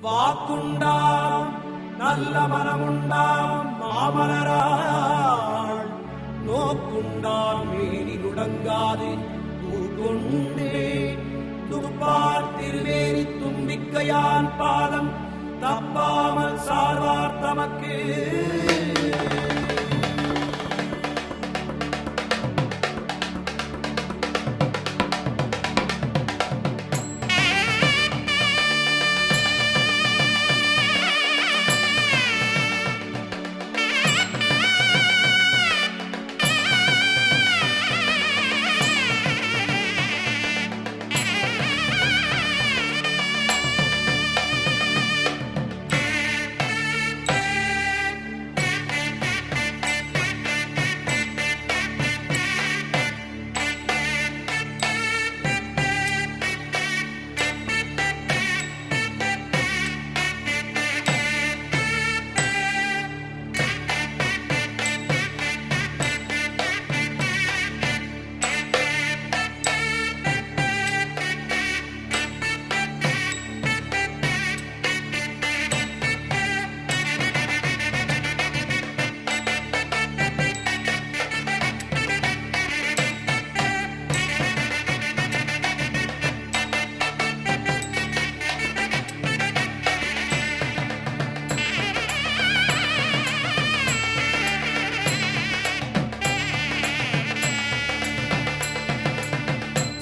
வாக்குண்டாம் நல்ல மனமுண்டாம் மாமலராள் நோக்குண்டாம் மேனி நுடங்காது கொண்டே துப்பார் திருவேரி தும்பிக்கையான் பாதம் தப்பாமல் சார்வார் தமக்கு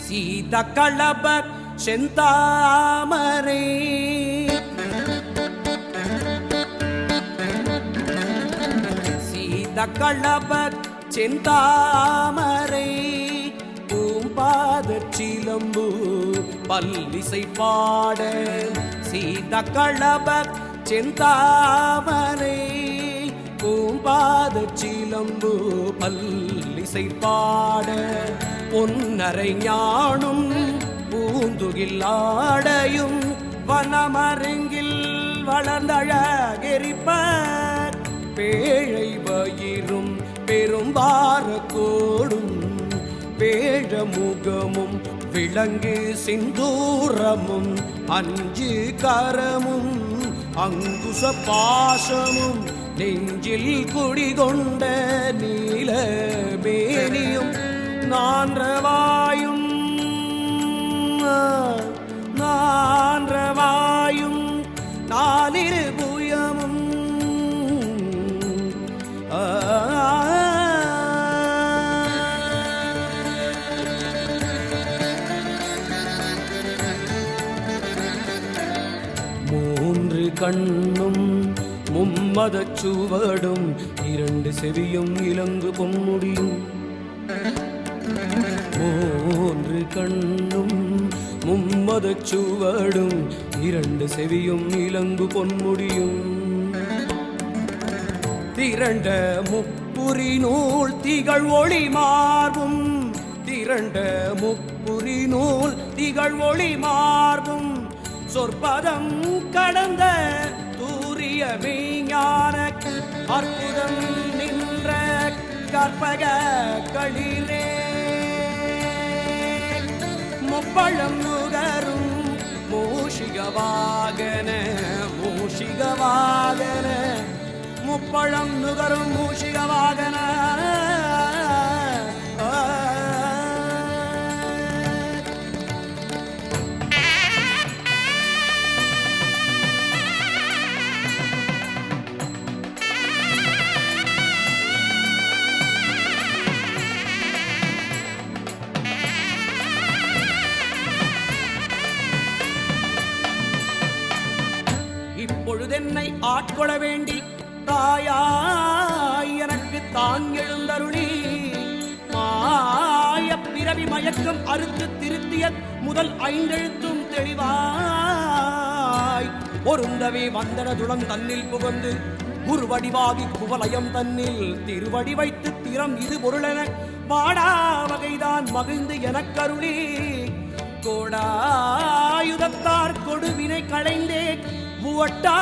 சீத களபர் செந்தாமரை சீத களபர் செந்தாமரை பூம்பாத சிலம்பு பல்லிசை பாட சீத களபர் செந்தாமரை பூம்பாத சிலம்பு பல்லிசை பாட பொன்னரை ஞானும் பூந்துகில் ஆடையும் வனமருங்கில் வளர்ந்தழகெரிப்ப பேழை வயிறும் பெரும்பார கோடும் வேழ முகமும் விலங்கு சிந்தூரமும் அஞ்சு கரமும் அங்குச பாசமும் நெஞ்சில் குடிகொண்ட நீல மேனியும் நான்றவாயும் நாலிரு புயமும் மூன்று கண்ணும் மும்மதச் சுவடும் இரண்டு செவியும் இலங்கு பொன்முடியும் மூன்று கண்ணும் மும்மதச் சுவடும் இரண்டு செவியும் இலங்கு பொன்முடியும் திரண்ட முப்புரி நூல் திகழ் ஒளி மார்பும் திரண்ட முப்புரி நூல் திகழ் ஒளி மார்பும் சொற்பதம் கடந்த தூரிய மெய்ஞான அற்புதம் நின்ற கற்பக களிரே முப்பழம் நுகரும் மூஷிகவாகன முப்பழம் நுகரும் மூஷிகவாகன இப்பொழுதென்னை ஆட்கொள்ள வேண்டி தாயாய் எனக்கு தான் எழுந்தருளி மாய பிறவி மயக்கம் அறுத்து திருத்திய முதல் ஐந்தெழுத்தும் தெளிவாய் பொருந்தவே வந்தனதுடன் தன்னில் புகழ்ந்து குருவடிவாகி குவலயம் தன்னில் திருவடி வைத்து திறம் இது பொருளென வாடா வகைதான் மகிழ்ந்து எனக்கருளி கோடாயுதத்தார் கொடுவினை களைந்தே முவட்டா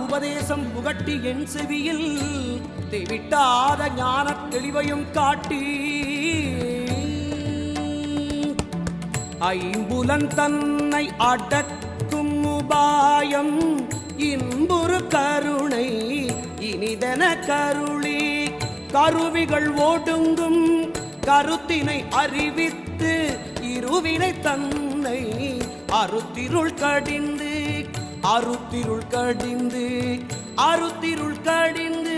உபதேசம் புகட்டி என் செவியில் தெவிட்டாத ஞான தெளிவையும் காட்டி ஐம்புலன் தன்னை அடக்கும் உபாயம் இன்புறு கருணை இனிதன கருளி கருவிகள் ஓடுங்கும் கருத்தினை அறிவித்து இருவினை தன்னை அருத்திருள் கடிந்து அருத்திருள் கடிந்து அருத்திருள் கடிந்து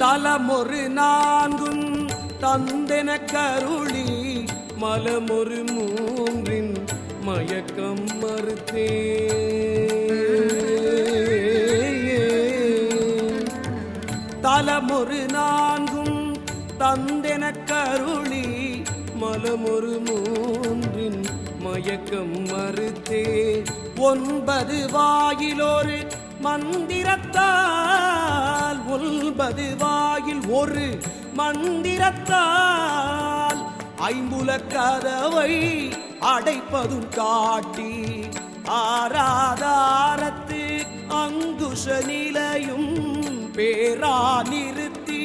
தலமொரு நான்கும் தந்தென கருளி மலமொரு மூன்றின் மயக்கம் மறுத்தே தலமொரு நான்கும் தந்தென கருளி மலமொரு மூன்றின் மயக்கம் மறுத்தே 9 வாயிலொரு மந்திரத்தால் 9 வாயில் ஒரு மந்திரத்தால் ஐம்புல கதவை அடைப்பதும் காட்டி ஆராதாரத்து அங்குஷ நிலையும் பேரா நிறுத்தி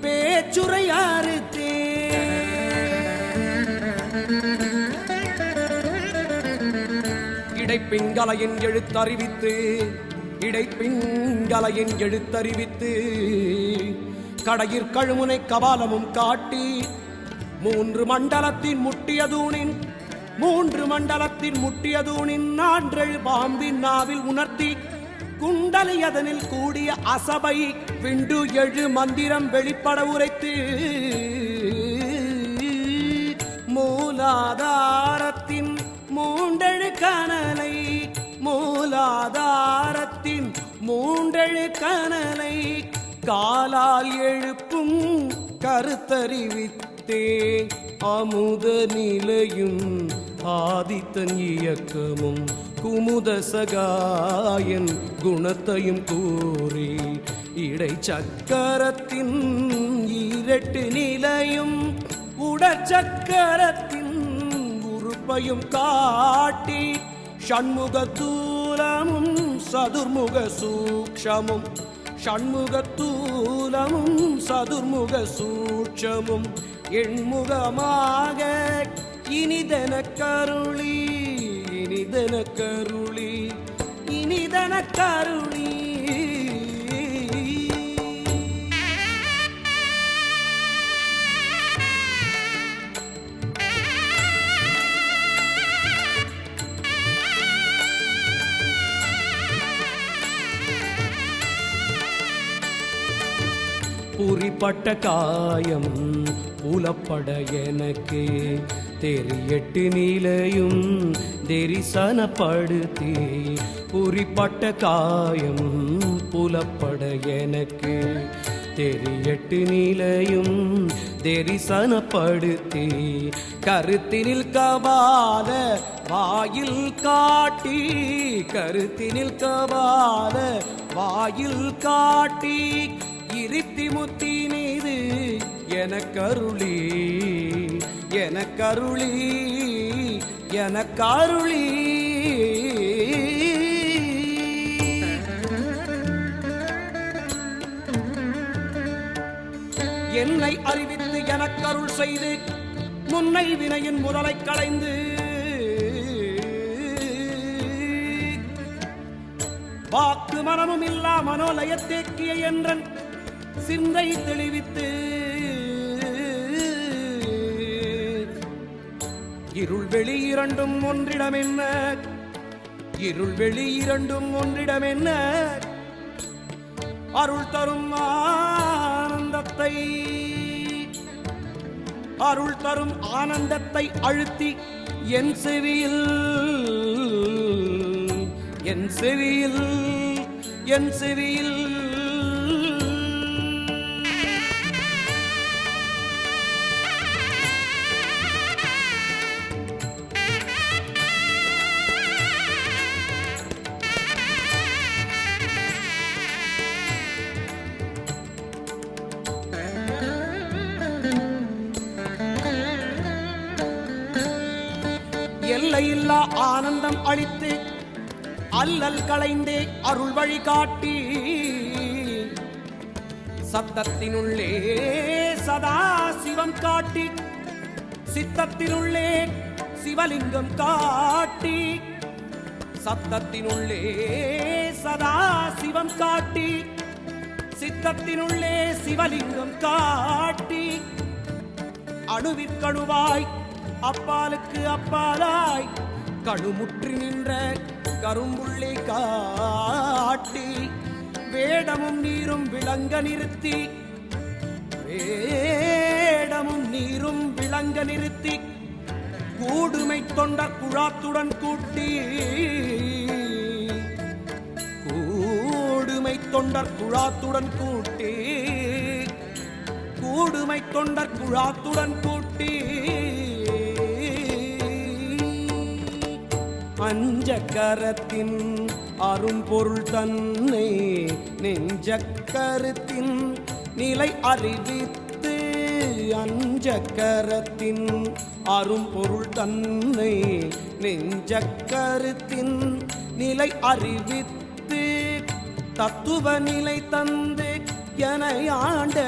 பேச்சுரை அறுத்தே இடைப்பிங்கலையின் எழுத்தறிவித்து இடைப்பிங்கலையின் எழுத்தறிவித்து கடையிற் கழுமுனை கபாலமும் காட்டி 3 மண்டலத்தின் முட்டியதூணின் நான்றெழு பாம்பின் நாவில் உணர்த்தி குண்டலி அதனில் கூடிய அசபை விண்டு எழு மந்திரம் வெளிப்பட உரைத்து மூலாதாரத்தின் மூண்டெழு கனலை மூலாதாரத்தின் மூண்டெழு கனலை காலால் எழுப்பும் கருத்தறிவித்தே அமுத நிலையும் ஆதித்தன் இயக்கமும் குமுத சகாயன் குணத்தையும் கூறி இடைச்சக்கரத்தின் 2 நிலையும் உடற்சக்கரத்தின் உறுப்பையும் காட்டி ஷண்முகத்தூலமும் சதுர்முக சூக்ஷமும் ஷண்முகத்தூலமும் சதுர்முக சூட்சமும் எண்முகமாக இனிதன கருளி இனிதன கருளி இனிதன கருளி புரிப்பட்ட காயம் புலப்பட எனக்கு தெரியட்டு நிலையும் தரிசனப்படுத்தி புரிப்பட்ட காயம் புலப்பட எனக்கு தெரியட்டு நிலையும் தரிசனப்படுத்தி கருத்தினில் கபால வாயில் காட்டி கருத்தினில் கபால வாயில் காட்டி இருத்தி முத்தி மீது எனக்கருளி எனக்கருளி எனக்கருளி என்னை அறிவித்து எனக்கருள் செய்து முன்னை வினையின் முதலை களைந்து வாக்கு மனமும் இல்லா மனோலயத்தேக்கிய என்றன் சிந்தை தெளிவித்து இருள் வெளி இரண்டும் ஒன்றிடமென்ன இருள் வெளி இரண்டும் ஒன்றிடமென்ன அருள் தரும் ஆனந்தத்தை அருள் தரும் ஆனந்தத்தை அழுத்தி என் செவியில் என் செவியில் என் செவியில் எல்லையில்லா ஆனந்தம் அளித்து அல்லல் களைந்தே அருள் வழி காட்டி சத்தத்தினுள்ளே சதா சிவம் காட்டி சித்தத்தினுள்ளே சிவலிங்கம் காட்டி சத்தத்தினுள்ளே சதா சிவம் காட்டி சித்தத்தினுள்ளே சிவலிங்கம் காட்டி அணுவிற்கணுவாய் அப்பாலுக்கு அப்பாலாய் கழுமுற்றி நின்ற கரும்புள்ளை காட்டி வேடமும் நீரும் விளங்க நிறுத்தி வேடமும் நீரும் விளங்க நிறுத்தி கூடுமை தொண்ட குழாத்துடன் கூட்டி கூடுமை தொண்டர் குழாத்துடன் கூட்டி கூடுமை தொண்டர் குழாத்துடன் கூட்டி அஞ்சக்கரத்தின் அரும்பொருள் தன்னை நெஞ்சக்கருத்தின் நிலை அறிவித்து அஞ்சக்கரத்தின் அரும்பொருள் தன்னை நெஞ்சக்கருத்தின் நிலை அறிவித்து தத்துவ நிலை தந்து என ஆண்ட